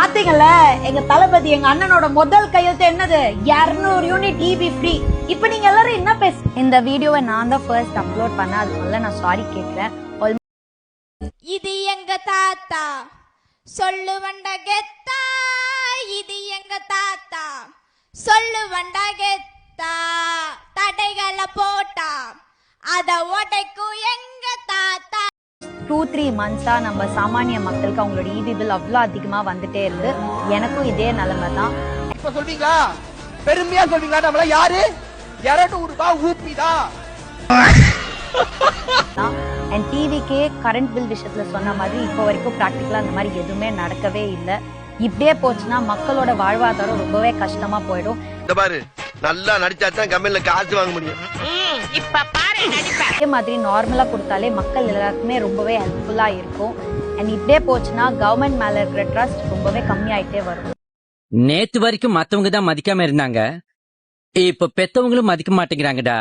பாத்தீங்கல்ல எங்க தளபதி எங்க அண்ணனோட முதல் கையெழுத்து என்னது 200 யூனிட் இபி ஃப்ரீ. இப்ப நீங்க எல்லாரும் என்ன இந்த வீடியோவை நான் தான் ஃபர்ஸ்ட் அப்லோட் பண்ண, அதுக்குள்ள நான் சாரி கேக்குறேன். இது எங்க தாத்தா சொல்லுவண்ட கெத்தா, இது எங்க தாத்தா சொல்லுவண்ட கெத்தா, தடைகளை போட்டா அத உடைக்கும் எங்க தாத்தா. 2-3 மந்த்ஸா நம்ம சாமானிய மக்களுக்கு அவங்களோட இபி பில் அவ்வளோ அதிகமா வந்துட்டே இருக்கு. எனக்கும் இதே நிலைமை தான். இப்ப சொல்வீங்களா, பெருமையா சொல்வீங்களா, நம்மள யாரு 200 ரூபாய் ஊப்பிதா. அண்ட் டிவிக்கே கரண்ட் பில் விஷயத்துல சொன்ன மாதிரி இப்போ வரைக்கும் ப்ராக்டிக்கலா அந்த மாதிரி எதுவுமே நடக்கவே இல்லை. இப்படியே போச்சுன்னா மக்களோட வாழ்வாதாரம் ரொம்பவே கஷ்டமா போயிடும். பாரு, நல்லா நடிச்சாதான் கம்பெனில காசு வாங்க முடியும். அதே மாதிரி நார்மலா கொடுத்தாலே மக்கள் எல்லாருக்குமே ரொம்பவே ஹெல்ப்ஃபுல்லா இருக்கும். அண்ட் இப்படியே போச்சுன்னா கவர்மெண்ட் மேல இருக்கிற ட்ரஸ்ட் ரொம்பவே கம்மியாயிட்டே வரும். நேத்து வரைக்கும் மத்தவங்க தான் மதிக்காம இருந்தாங்க, இப்ப பெத்தவங்களும் மதிக்க மாட்டேங்கிறாங்கடா.